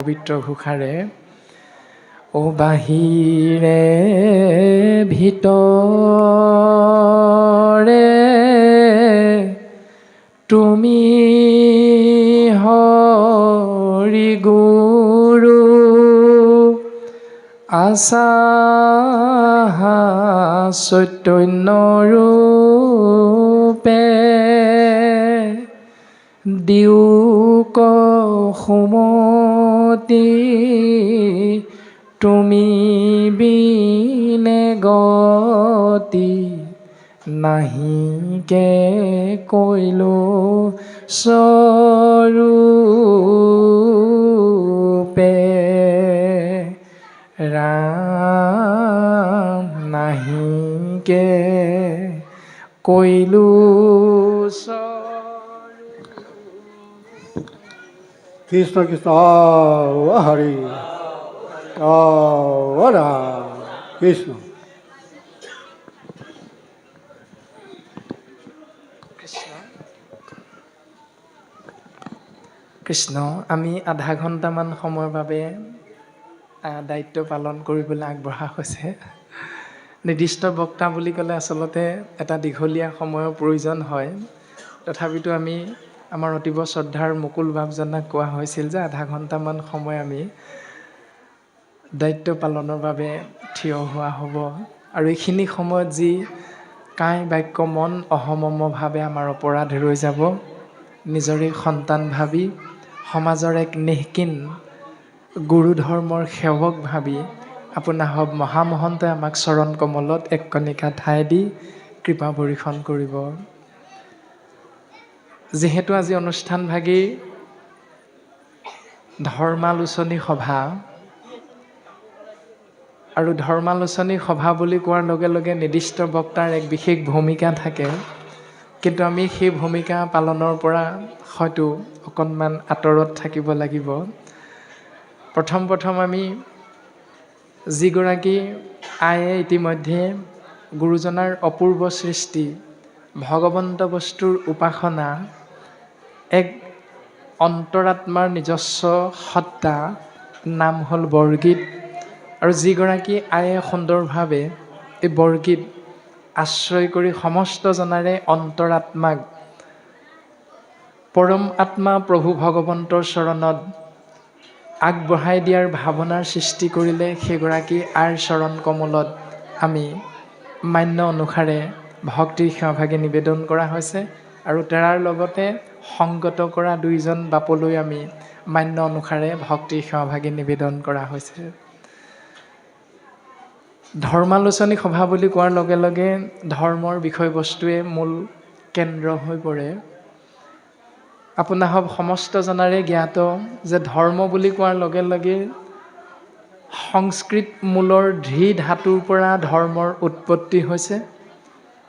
পবিত্ৰ ঘোষাৰে ও বাহিৰে ভিতৰে তুমি হৰি গুৰু আছা চৈতন্য ৰূপে দিওক সুমতি তুমি বিনে গতি নাহিকে কৈলো স্বৰূপে ৰাম নাহিকে কৈলো কৃষ্ণ কৃষ্ণ হৰি ৰাম কৃষ্ণ কৃষ্ণ আমি আধা ঘণ্টামান সময়ৰ বাবে দায়িত্ব পালন কৰিবলৈ আগবঢ়া হৈছে। নিৰ্দিষ্ট বক্তা বুলি ক'লে আচলতে এটা দীঘলীয়া সময়ৰ প্ৰয়োজন হয়। তথাপিতো আমি আমাৰ অতীৱ শ্ৰদ্ধাৰ মুকুল বাপজনাক কোৱা হৈছিল যে আধা ঘণ্টামান সময় আমি দায়িত্ব পালনৰ বাবে থিয় হোৱা হ'ব। আৰু এইখিনি সময়ত যি কায় বাক্য মন অহমমভাৱে আমাৰ অপৰাধ ৰৈ যাব, নিজৰে সন্তান ভাবি সমাজৰ এক নিষ্কিন গুৰু ধৰ্মৰ সেৱক ভাবি আপোনাসৱ মহামহন্তই আমাক চৰণ কমলত এক কণিকা ঠাই দি কৃপা বৰ্ষণ কৰিব। যিহেতু আজি অনুষ্ঠানভাগী ধৰ্মালোচনী সভা, আৰু ধৰ্মালোচনী সভা বুলি কোৱাৰ লগে লগে নিৰ্দিষ্ট বক্তাৰ এক বিশেষ ভূমিকা থাকে, কিন্তু আমি সেই ভূমিকা পালনৰ পৰা হয়তো অকণমান আঁতৰত থাকিব লাগিব। প্ৰথম আমি যিগৰাকী আয়ে ইতিমধ্যে গুৰুজনাৰ অপূৰ্ব সৃষ্টি ভগৱন্ত বস্তুৰ উপাসনা এক অন্তৰাত্মাৰ নিজস্ব সত্তা নাম হ'ল বৰগীত, আৰু যিগৰাকী আয়ে সুন্দৰভাৱে এই বৰগীত আশ্ৰয় কৰি সমস্ত জনাৰে অন্তৰাত্মাক পৰম আত্মা প্ৰভু ভগৱন্তৰ চৰণত আগবঢ়াই দিয়াৰ ভাৱনাৰ সৃষ্টি কৰিলে, সেইগৰাকী আইৰ চৰণ কমলত আমি মান্য অনুসাৰে ভক্তিৰ সেৱাভাগি নিবেদন কৰা হৈছে। আৰু তেৰাৰ লগতে সংগত কৰা দুইজন বাপলৈ আমি মান্য অনুসাৰে ভক্তিৰ সেৱাভাগি নিবেদন কৰা হৈছে। ধৰ্মালোচনী সভা বুলি কোৱাৰ লগে লগে ধৰ্মৰ বিষয়বস্তুৱে মূল কেন্দ্ৰ হৈ পৰে। আপোনাসৱ সমস্ত জনাৰে জ্ঞাত যে ধৰ্ম বুলি কোৱাৰ লগে লগে সংস্কৃত মূলৰ ধৃ ধাতুৰ পৰা ধৰ্মৰ উৎপত্তি হৈছে,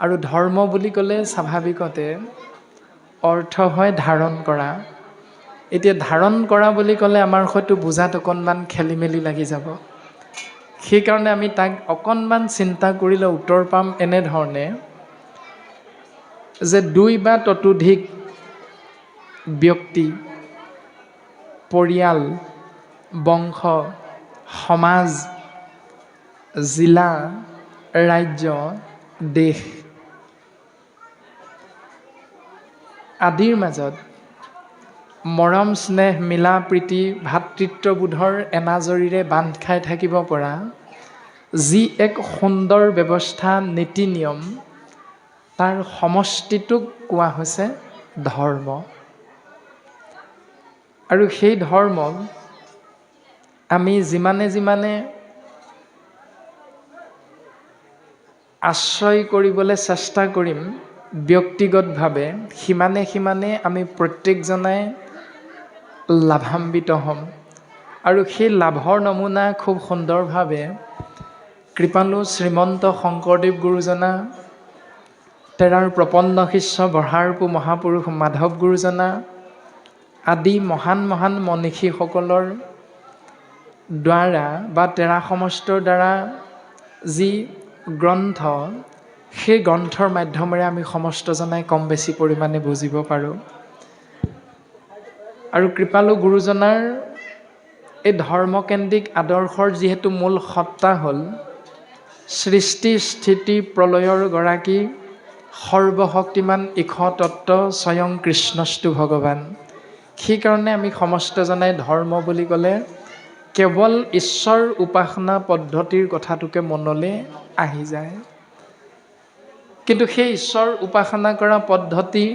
আৰু ধৰ্ম বুলি ক'লে স্বাভাৱিকতে অৰ্থ হয় ধাৰণ কৰা। এতিয়া ধাৰণ কৰা বুলি ক'লে আমাৰ হয়তো বুজাত অকণমান খেলি মেলি লাগি যাব। সেইকাৰণে আমি তাক অকণমান চিন্তা কৰিলে উত্তৰ পাম এনেধৰণে যে দুই বা ততোধিক ব্যক্তি, পৰিয়াল, বংশ, সমাজ, জিলা, ৰাজ্য, দেশ আদিৰ মাজত মৰম স্নেহ মিলা প্ৰীতি ভাতৃত্ববোধৰ এনাজৰীৰে বান্ধ খাই থাকিব পৰা যি এক সুন্দৰ ব্যৱস্থা নীতি নিয়ম, তাৰ সমষ্টিটোক কোৱা হৈছে ধৰ্ম। আৰু সেই ধৰ্মক আমি যিমানে আশ্ৰয় কৰিবলৈ চেষ্টা কৰিম ব্যক্তিগতভাৱে, সিমানে আমি প্ৰত্যেকজনাই লাভান্বিত হ'ম। আৰু সেই লাভৰ নমুনা খুব সুন্দৰভাৱে কৃপালু শ্ৰীমন্ত শংকৰদেৱ গুৰুজনা, তেৰাৰ প্ৰপন্ন শিষ্য বঢ়াৰপু মহাপুৰুষ মাধৱ গুৰুজনা আদি মহান মনীষীসকলৰ দ্বাৰা বা তেৰা সমষ্টৰ দ্বাৰা যি গ্ৰন্থ, সেই গ্ৰন্থৰ মাধ্যমেৰে আমি সমস্তজনাই কম বেছি পৰিমাণে বুজিব পাৰোঁ। আৰু কৃপালু গুৰুজনাৰ এই ধৰ্মকেন্দ্ৰিক আদৰ্শৰ যিহেতু মূল সত্তা হ'ল সৃষ্টি স্থিতি প্ৰলয়ৰ গৰাকী সৰ্বশক্তিমান ঈশ তত্ত্ব স্বয়ং কৃষ্ণস্তু ভগৱান। সেইকাৰণে আমি সমস্ত জনাই ধৰ্ম বুলি ক'লে কেৱল ঈশ্বৰ উপাসনা পদ্ধতিৰ কথাটোকে মনলৈ আহি যায়। কিন্তু সেই ঈশ্বৰ উপাসনা কৰা পদ্ধতি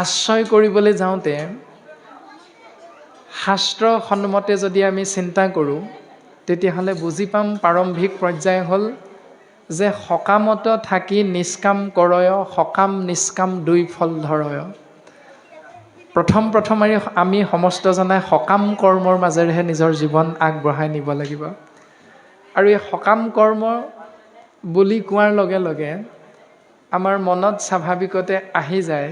আশ্ৰয় কৰিবলৈ যাওঁতে শাস্ত্ৰ সন্মতে যদি আমি চিন্তা কৰোঁ তেতিয়াহ'লে বুজি পাম প্ৰাৰম্ভিক পৰ্যায় হ'ল যে সকামত থাকি নিষ্কাম কৰয়, সকাম নিষ্কাম দুই ফল ধৰয়। প্ৰথম আমি সমস্ত জনাই সকাম কৰ্মৰ মাজেৰেহে নিজৰ জীৱন আগবঢ়াই নিব লাগিব। আৰু এই সকাম কৰ্ম বুলি কোৱাৰ লগে লগে আমাৰ মনত স্বাভাৱিকতে আহি যায়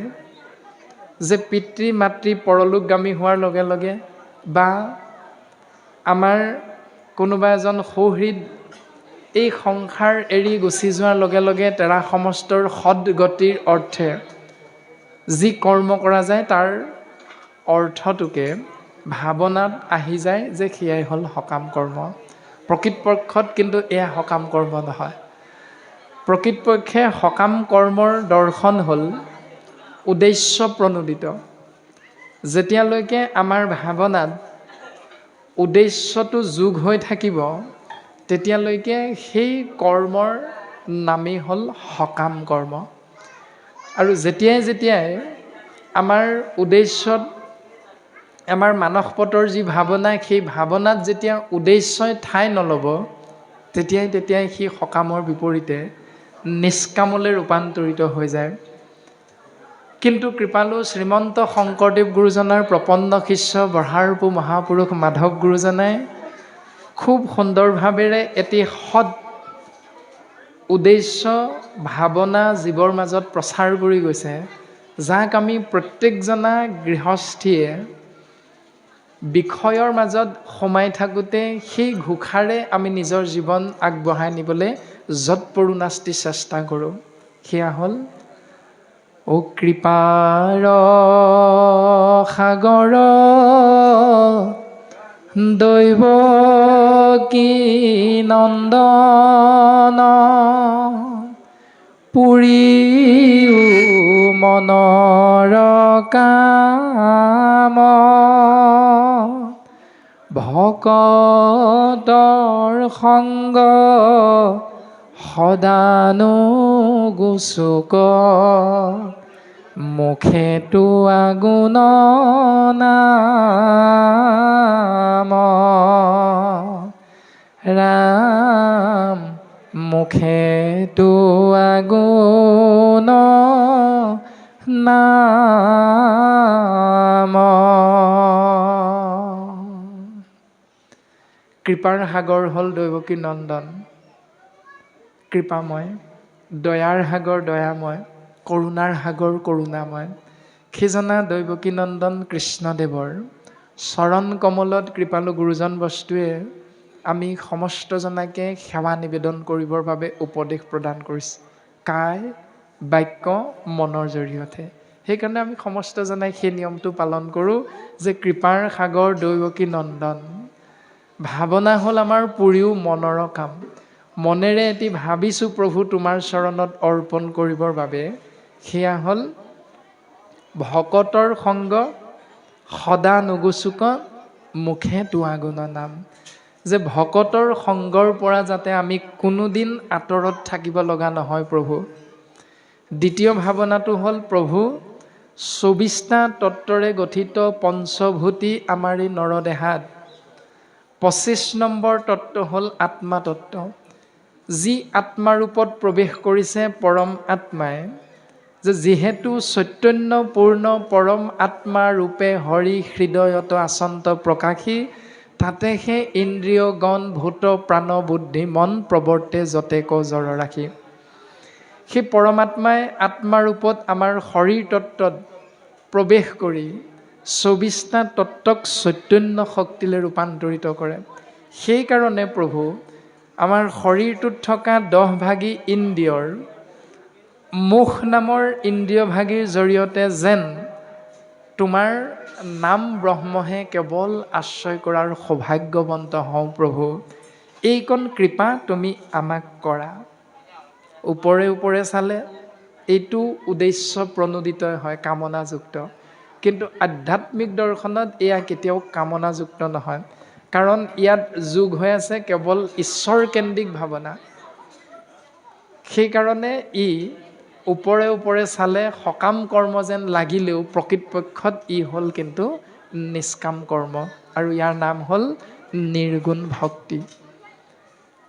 যে পিতৃ মাতৃ পৰলোকগামী হোৱাৰ লগে লগে বা আমাৰ কোনোবা এজন সৌহৃদ এই সংসাৰ এৰি গুচি যোৱাৰ লগে লগে তেৰা সমস্তৰ সদগতিৰ অৰ্থে যি কৰ্ম কৰা যায় তাৰ অৰ্থটোকে ভাৱনাত আহি যায় যে সেয়াই হ'ল সকাম কৰ্ম। প্ৰকৃতপক্ষত কিন্তু এয়া সকাম কৰ্ম নহয়। প্ৰকৃতপক্ষে সকাম কৰ্মৰ দৰ্শন হ'ল উদ্দেশ্য প্ৰণোদিত। যেতিয়ালৈকে আমাৰ ভাৱনাত উদ্দেশ্যটো যোগ হৈ থাকিব তেতিয়ালৈকে সেই কৰ্মৰ নামেই হ'ল সকাম কৰ্ম। আৰু যেতিয়াই আমাৰ উদ্দেশ্যত আমাৰ মানসপটৰ যি ভাৱনা সেই ভাৱনাত যেতিয়া উদ্দেশ্যই ঠাই নল'ব তেতিয়াই সেই সকামৰ বিপৰীতে নিষ্কামলৈ ৰূপান্তৰিত হৈ যায়। কিন্তু কৃপালু শ্ৰীমন্ত শংকৰদেৱ গুৰুজনাৰ প্ৰপন্ন শিষ্য বঢ়াৰপু মহাপুৰুষ মাধৱ গুৰুজনাই খুব সুন্দৰভাৱেৰে এটি সৎ উদ্দেশ্য ভাৱনা জীৱৰ মাজত প্ৰচাৰ কৰি গৈছে, যাক আমি প্ৰত্যেকজনা গৃহস্থীয়ে বিষয়ৰ মাজত সোমাই থাকোঁতে সেই ঘোষাৰে আমি নিজৰ জীৱন আগবঢ়াই নিবলৈ যৎপৰোনাস্তি চেষ্টা কৰোঁ। সেয়া হ'ল ও কৃপাৰ সাগৰ দৈৱকী নন্দন পুৰিও মনৰ কাম ভকতৰ সংগ সদানুগোচোক মুখেতো আগুণ নাম ৰাম মুখেতো আগুণ নাম। কৃপাৰ সাগৰ হ'ল দৈৱকী নন্দন, কৃপাময়, দয়াৰ সাগৰ দয়াময়, কৰুণাৰ সাগৰ কৰোণাময়। সেইজনা দৈৱকী নন্দন কৃষ্ণদেৱৰ চৰণ কমলত কৃপালু গুৰুজন বস্তুৱে আমি সমস্তজনাকে সেৱা নিবেদন কৰিবৰ বাবে উপদেশ প্ৰদান কৰিছে কায় বাক্য মনৰ জৰিয়তে। সেইকাৰণে আমি সমস্তজনাই সেই নিয়মটো পালন কৰোঁ যে কৃপাৰ সাগৰ দৈৱকী নন্দন। ভাৱনা হ'ল আমাৰ পুৰিও মনৰ কাম। মনেৰে এটি ভাবিছোঁ প্ৰভু তোমাৰ চৰণত অৰ্পণ কৰিবৰ বাবে, সেয়া হ'ল ভকতৰ সংগ সদা নুগুচোক মুখে তোৱা গুণ নাম। যে ভকতৰ সংগৰ পৰা যাতে আমি কোনোদিন আঁতৰত থাকিব লগা নহয় প্ৰভু। দ্বিতীয় ভাৱনাটো হ'ল প্ৰভু ২৪টা তত্ত্বৰে গঠিত পঞ্চভূতি আমাৰ এই নৰদেহাত ২৫ নম্বৰ তত্ত্ব হ'ল আত্মা তত্ত্ব। যি আত্মাৰূপত প্ৰৱেশ কৰিছে পৰম আত্মাই, যে যিহেতু চৈতন্যপূৰ্ণ পৰম আত্মা ৰূপে হৰি হৃদয়ত আচন্ত প্ৰকাশী, তাতে সেই ইন্দ্ৰিয় গণ ভূত প্ৰাণ বুদ্ধি মন প্ৰৱৰ্তে যতে ক জৰ ৰাখি। সেই পৰমাত্মাই আত্মাৰূপত আমাৰ শৰীৰ তত্ত্বত প্ৰৱেশ কৰি ২৪টা তত্ত্বক চৈতন্য শক্তিলৈ ৰূপান্তৰিত কৰে। সেইকাৰণে প্ৰভু আমাৰ শৰীৰটোত থকা 10 ভাগী ইন্দ্ৰিয়ৰ মুখ নামৰ ইন্দ্ৰিয় ভাগীৰ জৰিয়তে যেন তোমাৰ নাম ব্ৰহ্মহে কেৱল আশ্ৰয় কৰাৰ সৌভাগ্যৱন্ত হওঁ প্ৰভু, এইকণ কৃপা তুমি আমাক কৰা। ওপৰে ওপৰে চালে এইটো উদ্দেশ্য প্ৰণোদিত হয়, কামনাযুক্ত। কিন্তু আধ্যাত্মিক দৰ্শনত এয়া কেতিয়াও কামনাযুক্ত নহয়, কাৰণ ইয়াত যোগ হৈ আছে কেৱল ঈশ্বৰকেন্দ্ৰিক ভাৱনা। সেইকাৰণে ই ওপৰে ওপৰে চালে সকাম কৰ্ম যেন লাগিলেও প্ৰকৃতপক্ষত ই হ'ল কিন্তু নিষ্কাম কৰ্ম, আৰু ইয়াৰ নাম হ'ল নিৰ্গুণ ভক্তি।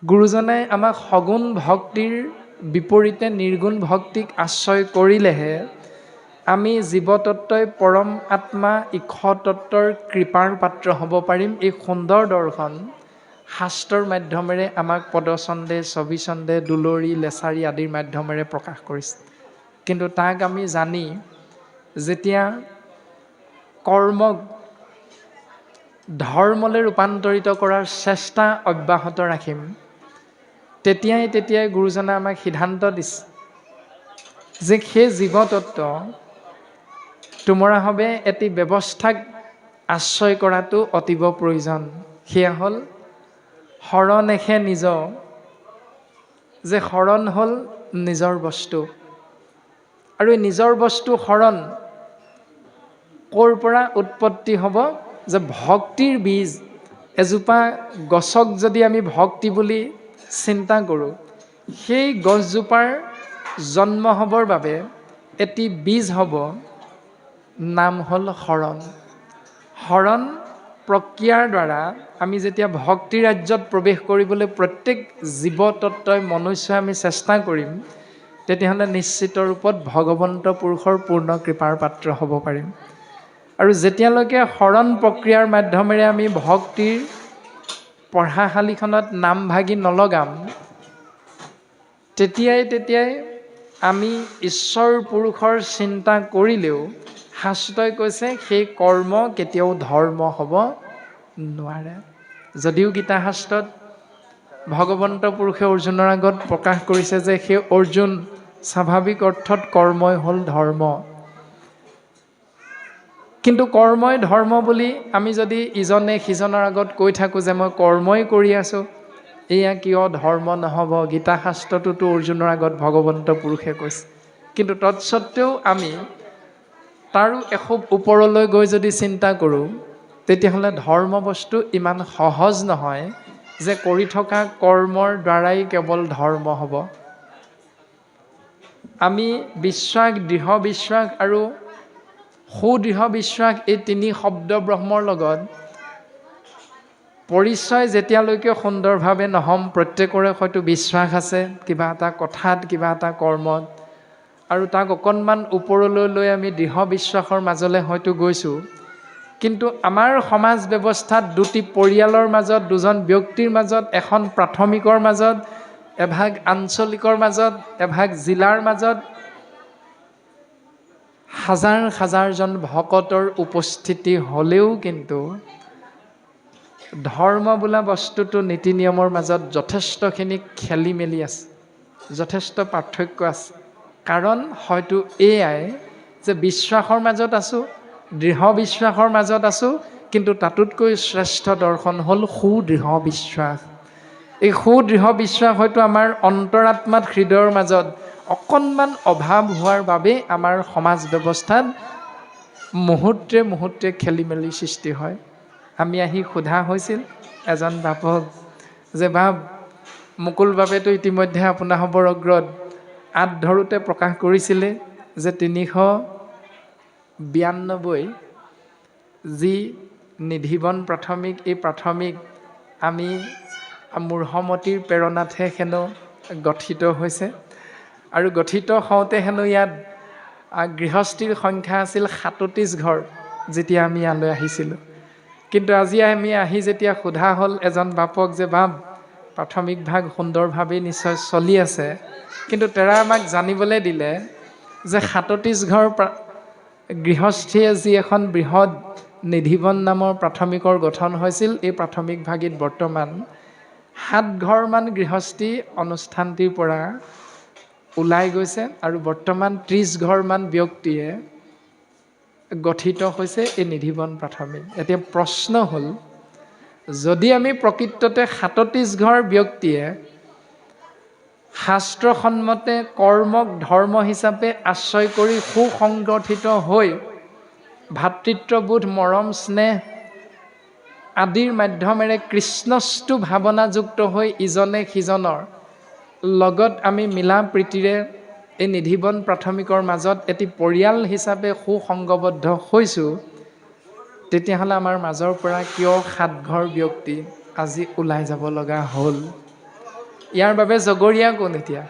গুৰুজনাই আমাক সগুণ ভক্তিৰ বিপৰীতে নিৰ্গুণ ভক্তিক আশ্ৰয় কৰিলেহে আমি জীৱতত্ত্বই পৰম আত্মা ঈশ্বৰতত্ত্বৰ কৃপাৰ পাত্ৰ হ'ব পাৰিম। এই সুন্দৰ দৰ্শন শাস্ত্ৰৰ মাধ্যমেৰে আমাক পদচন্দে, ছবিচন্দে, দুলৰি, লেচাৰী আদিৰ মাধ্যমেৰে প্ৰকাশ কৰিছে। কিন্তু তাক আমি জানি যেতিয়া কৰ্মক ধৰ্মলৈ ৰূপান্তৰিত কৰাৰ চেষ্টা অব্যাহত ৰাখিম, তেতিয়াই গুৰুজনে আমাক সিদ্ধান্ত দিছে যে সেই জীৱতত্ত্ব তোমৰাভাৱে এটি ব্যৱস্থাক আশ্ৰয় কৰাটো অতীৱ প্ৰয়োজন। সেয়া হ'ল শৰণ এষে নিজ, যে শৰণ হ'ল নিজৰ বস্তু। আৰু এই নিজৰ বস্তু শৰণ ক'ৰ পৰা উৎপত্তি হ'ব? যে ভক্তিৰ বীজ এজোপা গছক যদি আমি ভক্তি বুলি চিন্তা কৰোঁ, সেই গছজোপাৰ জন্ম হ'বৰ বাবে এটি বীজ হ'ব, নাম হ'ল শৰণ। শৰণ প্ৰক্ৰিয়াৰ দ্বাৰা আমি যেতিয়া ভক্তি ৰাজ্যত প্ৰৱেশ কৰিবলৈ প্ৰত্যেক জীৱতত্ত্বই মনুষ্যই আমি চেষ্টা কৰিম, তেতিয়াহ'লে নিশ্চিত ৰূপত ভগৱন্ত পুৰুষৰ পূৰ্ণ কৃপাৰ পাত্ৰ হ'ব পাৰিম। আৰু যেতিয়ালৈকে শৰণ প্ৰক্ৰিয়াৰ মাধ্যমেৰে আমি ভক্তিৰ পঢ়াশালীখনত নাম ভাগি নলগাম, তেতিয়াই আমি ঈশ্বৰ পুৰুষৰ চিন্তা কৰিলেও শাস্ত্ৰই কৈছে সেই কৰ্ম কেতিয়াও ধৰ্ম হ'ব নোৱাৰে। যদিও গীতা শাস্ত্ৰত ভগৱন্ত পুৰুষে অৰ্জুনৰ আগত প্ৰকাশ কৰিছে যে সেই অৰ্জুন স্বাভাৱিক অৰ্থত কৰ্মই হ'ল ধৰ্ম, কিন্তু কৰ্মই ধৰ্ম বুলি আমি যদি ইজনে সিজনৰ আগত কৈ থাকোঁ যে মই কৰ্মই কৰি আছোঁ, এয়া কিয় ধৰ্ম নহ'ব? গীতা শাস্ত্ৰটোতো অৰ্জুনৰ আগত ভগৱন্ত পুৰুষে কৈছে। কিন্তু তৎসত্ত্বেও আমি তাৰো এখোপ ওপৰলৈ গৈ যদি চিন্তা কৰোঁ, তেতিয়াহ'লে ধৰ্ম বস্তু ইমান সহজ নহয় যে কৰি থকা কৰ্মৰ দ্বাৰাই কেৱল ধৰ্ম হ'ব। আমি বিশ্বাস, দৃঢ় বিশ্বাস আৰু সুদৃঢ় বিশ্বাস, এই তিনি শব্দ ব্ৰহ্মৰ লগত পৰিচয় যেতিয়ালৈকে সুন্দৰভাৱে নহ'ম, প্ৰত্যেকৰে হয়তো বিশ্বাস আছে কিবা এটা কথাত, কিবা এটা কৰ্মত, আৰু তাক অকণমান ওপৰলৈ লৈ আমি দৃঢ় বিশ্বাসৰ মাজলৈ হয়তো গৈছোঁ। কিন্তু আমাৰ সমাজ ব্যৱস্থাত দুটি পৰিয়ালৰ মাজত, দুজন ব্যক্তিৰ মাজত, এখন প্ৰাথমিকৰ মাজত, এভাগ আঞ্চলিকৰ মাজত, এভাগ জিলাৰ মাজত হাজাৰ হাজাৰজন ভকতৰ উপস্থিতি হ'লেও কিন্তু ধৰ্ম বোলা বস্তুটো নীতি নিয়মৰ মাজত যথেষ্টখিনি খেলি মেলি আছে, যথেষ্ট পাৰ্থক্য আছে। কাৰণ হয়তো এয়াই যে বিশ্বাসৰ মাজত আছোঁ, দৃঢ় বিশ্বাসৰ মাজত আছোঁ, কিন্তু তাতোতকৈ শ্ৰেষ্ঠ দৰ্শন হ'ল সুদৃঢ় বিশ্বাস। এই সুদৃঢ় বিশ্বাস হয়তো আমাৰ অন্তৰাত্মাত, হৃদয়ৰ মাজত অকণমান অভাৱ হোৱাৰ বাবে আমাৰ সমাজ ব্যৱস্থাত মুহূৰ্তে খেলি মেলি সৃষ্টি হয়। আমি আহি সোধা হৈছিল এজন বাপক যে বাপ, মুকুল বাবেতো ইতিমধ্যে আপোনাসৱৰ অগ্ৰত আঁত ধৰোঁতে প্ৰকাশ কৰিছিলে যে 392 যি নিধিবন প্ৰাথমিক, এই প্ৰাথমিক আমি মূঢ়মতীৰ প্ৰেৰণাতহে হেনো গঠিত হৈছে, আৰু গঠিত হওঁতে হেনো ইয়াত গৃহস্থীৰ সংখ্যা আছিল 37 ঘৰ যেতিয়া আমি ইয়ালৈ আহিছিলোঁ। কিন্তু আজি আমি আহি যেতিয়া সোধা হ'ল এজন বাপক যে বাপ, প্ৰাথমিক ভাগ সুন্দৰভাৱেই নিশ্চয় চলি আছে, কিন্তু তেৰা আমাক জানিবলৈ দিলে যে 37 ঘৰ গৃহস্থীয়ে যি এখন বৃহৎ নিধিবন নামৰ প্ৰাথমিকৰ গঠন হৈছিল, এই প্ৰাথমিক ভাগিত বৰ্তমান 7 ঘৰমান গৃহস্থী অনুষ্ঠানটিৰ পৰা ওলাই গৈছে, আৰু বৰ্তমান 30 ঘৰমান ব্যক্তিয়ে গঠিত হৈছে এই নিধিবন প্ৰাথমিক। এতিয়া প্ৰশ্ন হ'ল, যদি আমি প্ৰকৃততে ৩৭ ঘৰ ব্যক্তিয়ে শাস্ত্ৰসন্মতে কৰ্মক ধৰ্ম হিচাপে আশ্ৰয় কৰি সুসংগঠিত হৈ ভাতৃত্ববোধ, মৰম, স্নেহ আদিৰ মাধ্যমেৰে কৃষ্ণস্তু ভাৱনাযুক্ত হৈ ইজনে সিজনৰ লগত আমি মিলা প্ৰীতিৰে এই নিধিবন প্ৰাথমিকৰ মাজত এটি পৰিয়াল হিচাপে সুসংগবদ্ধ হৈছোঁ, তেতিয়াহ'লে আমাৰ মাজৰ পৰা কিয় ৭ ঘৰ ব্যক্তি আজি ওলাই যাব লগা হ'ল? ইয়াৰ বাবে জগৰীয়া কোন? এতিয়া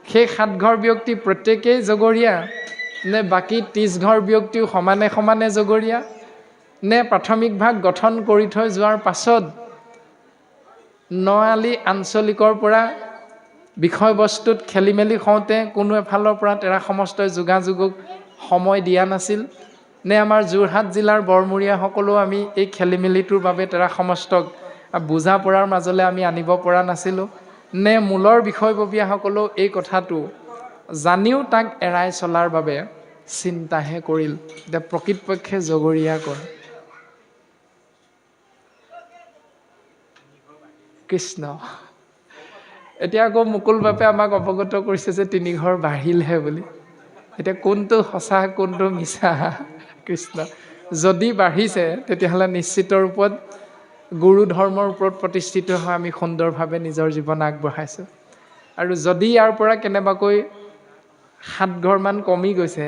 সেই ৭ ঘৰ ব্যক্তি প্ৰত্যেকেই জগৰীয়া নে বাকী ৩০ ঘৰ ব্যক্তিও সমানে সমানে জগৰীয়া, নে প্ৰাথমিক ভাগ গঠন কৰি থৈ যোৱাৰ পাছত নআলি আঞ্চলিকৰ পৰা বিষয়বস্তুত খেলি মেলি হওঁতে কোনো এফালৰ পৰা তেৰা সমষ্টই যোগাযোগক সময় দিয়া নাছিল, নে আমাৰ যোৰহাট জিলাৰ বৰমূৰীয়াসকলেও আমি এই খেলি মেলিটোৰ বাবে তেৰা সমষ্টক বুজা পৰাৰ মাজলৈ আমি আনিব পৰা নাছিলোঁ, নে মূলৰ বিষয়ববীয়াসকলেও এই কথাটো জানিও তাক এৰাই চলাৰ বাবে চিন্তাহে কৰিল? এতিয়া প্ৰকৃতপক্ষে জগৰীয়া কোন? কৃষ্ণ। এতিয়া আকৌ মুকুল বাপে আমাক অৱগত কৰিছে যে ৩ ঘৰ বাঢ়িলহে বুলি। এতিয়া কোনটো সঁচা কোনটো মিছা? কৃষ্ণ। যদি বাঢ়িছে তেতিয়াহ'লে নিশ্চিত ৰূপত গুৰু ধৰ্মৰ ওপৰত প্ৰতিষ্ঠিত হৈ আমি সুন্দৰভাৱে নিজৰ জীৱন আগবঢ়াইছোঁ। আৰু যদি ইয়াৰ পৰা কেনেবাকৈ ৭ ঘৰমান কমি গৈছে,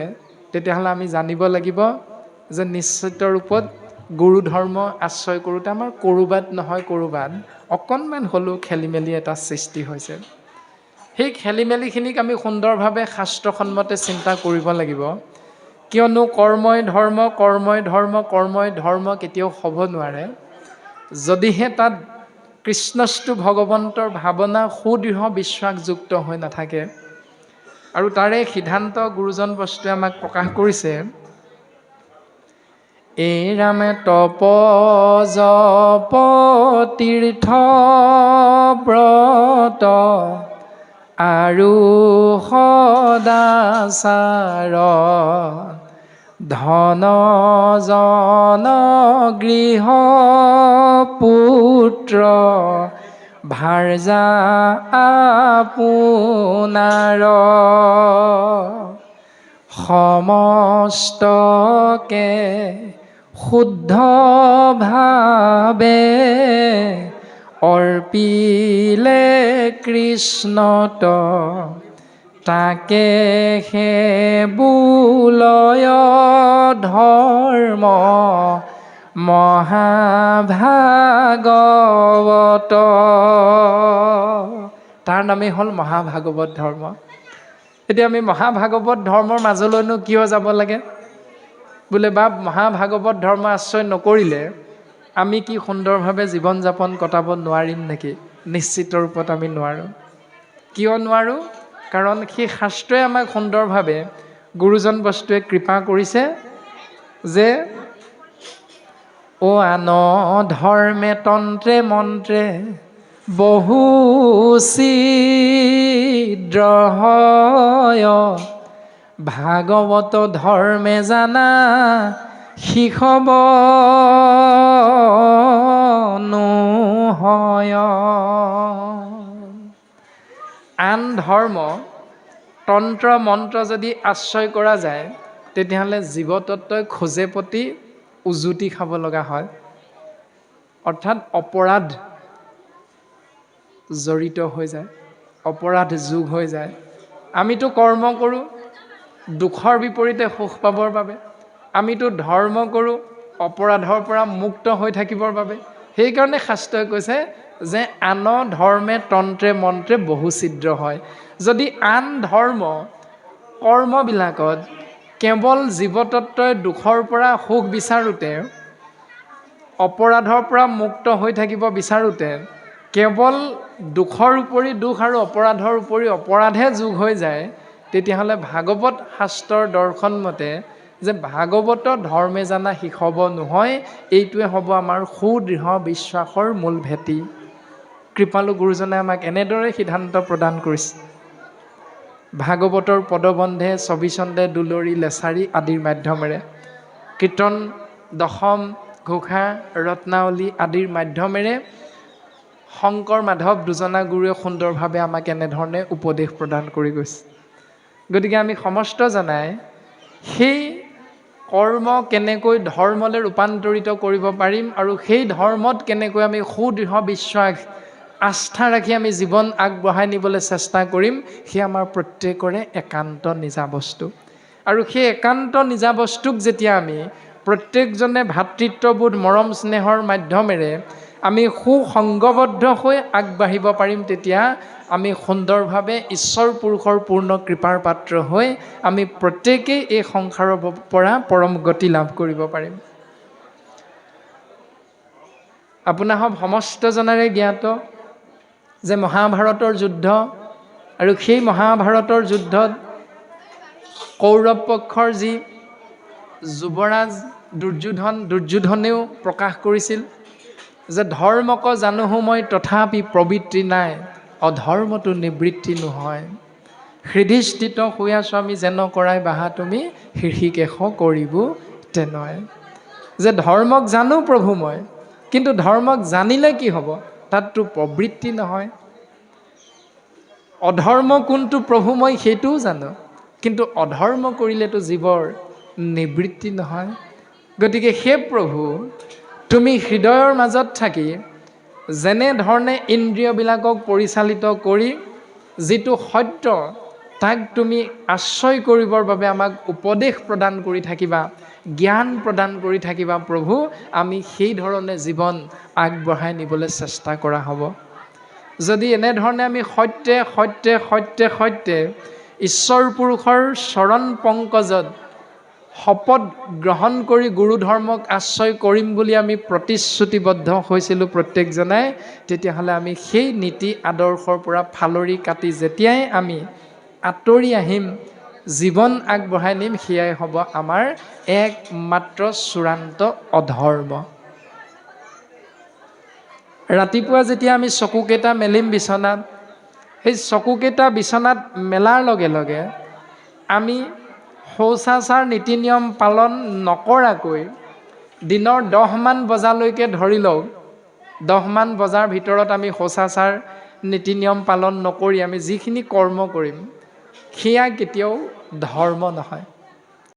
তেতিয়াহ'লে আমি জানিব লাগিব যে নিশ্চিত ৰূপত গুৰু ধৰ্ম আশ্ৰয় কৰোঁতে আমাৰ ক'ৰবাত নহয় ক'ৰবাত অকণমান হ'লেও খেলি মেলি এটা সৃষ্টি হৈছে। সেই খেলি মেলিখিনিক আমি সুন্দৰভাৱে শাস্ত্ৰসন্মতে চিন্তা কৰিব লাগিব, কিয়নো কৰ্মই ধৰ্ম, কৰ্মই ধৰ্ম, কৰ্মই ধৰ্ম কেতিয়াও হ'ব নোৱাৰে যদিহে তাত কৃষ্ণস্তু ভগৱন্তৰ ভাৱনা সুদৃঢ় বিশ্বাসযুক্ত হৈ নাথাকে। আৰু তাৰে সিদ্ধান্ত গুৰুজন বস্তুৱে আমাক প্ৰকাশ কৰিছে, এই ৰামে তপ জপ তীৰ্থ ব্ৰত আৰু সদাচাৰ ধন জন গৃহ পুত্ৰ ভাৰ্যা আপোনাৰ সমস্তকে শুদ্ধ ভাৱে অৰ্পিলে কৃষ্ণত তাকে হে বুলয় ধৰ্ম মহাভাগৱত। তাৰ নামেই হ'ল মহাভাগৱত ধৰ্ম। এতিয়া আমি মহাভাগৱত ধৰ্মৰ মাজলৈনো কিয় যাব লাগে? বোলে বা মহাভাগৱত ধৰ্ম আশ্ৰয় নকৰিলে আমি কি সুন্দৰভাৱে জীৱন যাপন কটাব নোৱাৰিম নেকি? নিশ্চিত ৰূপত আমি নোৱাৰোঁ। কিয় নোৱাৰোঁ? কাৰণ সেই শাস্ত্ৰই আমাক সুন্দৰভাৱে গুৰুজন বস্তুৱে কৃপা কৰিছে যে আন ধৰ্মে তন্ত্ৰে মন্ত্ৰে বহু ছিদ্ৰ হয়, ভাগৱত ধৰ্মে জানা শিখব নহয়। আন ধৰ্ম তন্ত্ৰ মন্ত্ৰ যদি আশ্ৰয় কৰা যায়, তেতিয়াহ'লে জীৱতত্বই খোজে প্ৰতি উজুতি খাব লগা হয়, অৰ্থাৎ অপৰাধ জড়িত হৈ যায়, অপৰাধ যোগ হৈ যায়। আমিতো কৰ্ম কৰোঁ দুখৰ বিপৰীতে সুখ পাবৰ বাবে, আমিতো ধৰ্ম কৰোঁ অপৰাধৰ পৰা মুক্ত হৈ থাকিবৰ বাবে। সেইকাৰণে শাস্ত্ৰই কৈছে যে আন ধৰ্মে তন্ত্ৰে মন্ত্ৰে বহু ছিদ্ৰ হয়। যদি আন ধৰ্ম কৰ্মবিলাকত কেৱল জীৱতত্বই দুখৰ পৰা সুখ বিচাৰোঁতে, অপৰাধৰ পৰা মুক্ত হৈ থাকিব বিচাৰোঁতে কেৱল দুখৰ উপৰি দুখ আৰু অপৰাধৰ উপৰি অপৰাধহে যোগ হৈ যায়, তেতিয়াহ'লে ভাগৱত শাস্ত্ৰৰ দৰ্শন মতে যে ভাগৱত ধৰ্মে জানা শিখব নহয়, এইটোৱে হ'ব আমাৰ সুদৃঢ় বিশ্বাসৰ মূল ভেটি। কৃপালু গুৰুজনে আমাক এনেদৰে সিদ্ধান্ত প্ৰদান কৰিছে ভাগৱতৰ পদবন্ধে ছবিচন্দে দুলৰি লেচাৰী আদিৰ মাধ্যমেৰে, কীৰ্তন দশম ঘোষা ৰত্নাৱলী আদিৰ মাধ্যমেৰে শংকৰ মাধৱ দুজনা গুৰুৱে সুন্দৰভাৱে আমাক এনেধৰণে উপদেশ প্ৰদান কৰি গৈছে। গতিকে আমি সমস্ত জনাই সেই কৰ্ম কেনেকৈ ধৰ্মলৈ ৰূপান্তৰিত কৰিব পাৰিম আৰু সেই ধৰ্মত কেনেকৈ আমি সুদৃঢ় বিশ্বাস আস্থা ৰাখি আমি জীৱন আগবঢ়াই নিবলৈ চেষ্টা কৰিম, সেই আমাৰ প্ৰত্যেকৰে একান্ত নিজা বস্তু। আৰু সেই একান্ত নিজা বস্তুক যেতিয়া আমি প্ৰত্যেকজনে ভাতৃত্ববোধ মৰম স্নেহৰ মাধ্যমেৰে আমি সুসংগবদ্ধ হৈ আগবাঢ়িব পাৰিম, তেতিয়া আমি সুন্দৰভাৱে ঈশ্বৰ পুৰুষৰ পূৰ্ণ কৃপাৰ পাত্ৰ হৈ আমি প্ৰত্যেকেই এই সংসাৰৰ পৰা পৰম গতি লাভ কৰিব পাৰিম। আপোনাসৱ সমস্তজনেৰে জ্ঞাত যে মহাভাৰতৰ যুদ্ধ, আৰু সেই মহাভাৰতৰ যুদ্ধত কৌৰৱ পক্ষৰ যি যুৱৰাজ দুৰ্যোধনেও প্ৰকাশ কৰিছিল যে ধৰ্মক জানোহো মই তথাপি প্ৰবৃত্তি নাই, অধৰ্মটো নিবৃত্তি নহয়। হৃদি স্থিত শুয়া স্বামী যেন কৰাই বাহা তুমি, হৃষিকেশ কৰিব তেনেয়। যে ধৰ্মক জানো প্ৰভু মই, কিন্তু ধৰ্মক জানিলে কি হ'ব, তাততো প্ৰবৃত্তি নহয়। অধৰ্ম কোনটো প্ৰভু মই সেইটোও জানো, কিন্তু অধৰ্ম কৰিলেতো জীৱৰ নিবৃত্তি নহয়। গতিকে সেই প্ৰভু তুমি হৃদয়ৰ মাজত থাকি যেনেধৰণে ইন্দ্ৰিয়বিলাকক পৰিচালিত কৰি যিটো সত্য তাক তুমি আশ্ৰয় কৰিবৰ বাবে আমাক উপদেশ প্ৰদান কৰি থাকিবা, জ্ঞান প্ৰদান কৰি থাকিবা প্ৰভু, আমি সেই ধৰণে জীৱন আগবঢ়াই নিবলৈ চেষ্টা কৰা হ'ব। যদি এনেধৰণে আমি সত্যে সত্যে সত্যে সত্যে ঈশ্বৰ পুৰুষৰ চৰণ পংকজত শপত গ্ৰহণ কৰি গুৰু ধৰ্মক আশ্ৰয় কৰিম বুলি আমি প্ৰতিশ্ৰুতিবদ্ধ হৈছিলোঁ প্ৰত্যেকজনাই, তেতিয়াহ'লে আমি সেই নীতি আদৰ্শৰ পৰা ফালৰি কাটি যেতিয়াই আমি আঁতৰি আহিম, জীৱন আগবঢ়াই নিম, সেয়াই হ'ব আমাৰ একমাত্ৰ চূড়ান্ত অধৰ্ম। ৰাতিপুৱা যেতিয়া আমি চকুকেইটা মেলিম বিচনাত, সেই চকুকেইটা বিচনাত মেলাৰ লগে লগে আমি শৌচাচাৰ নীতি নিয়ম পালন নকৰাকৈ দিনৰ 10মান বজালৈকে ধৰি লওক, 10মান বজাৰ ভিতৰত আমি শৌচাচাৰ নীতি নিয়ম পালন নকৰি আমি যিখিনি কৰ্ম কৰিম, সেয়া কেতিয়াও ধৰ্ম নহয়।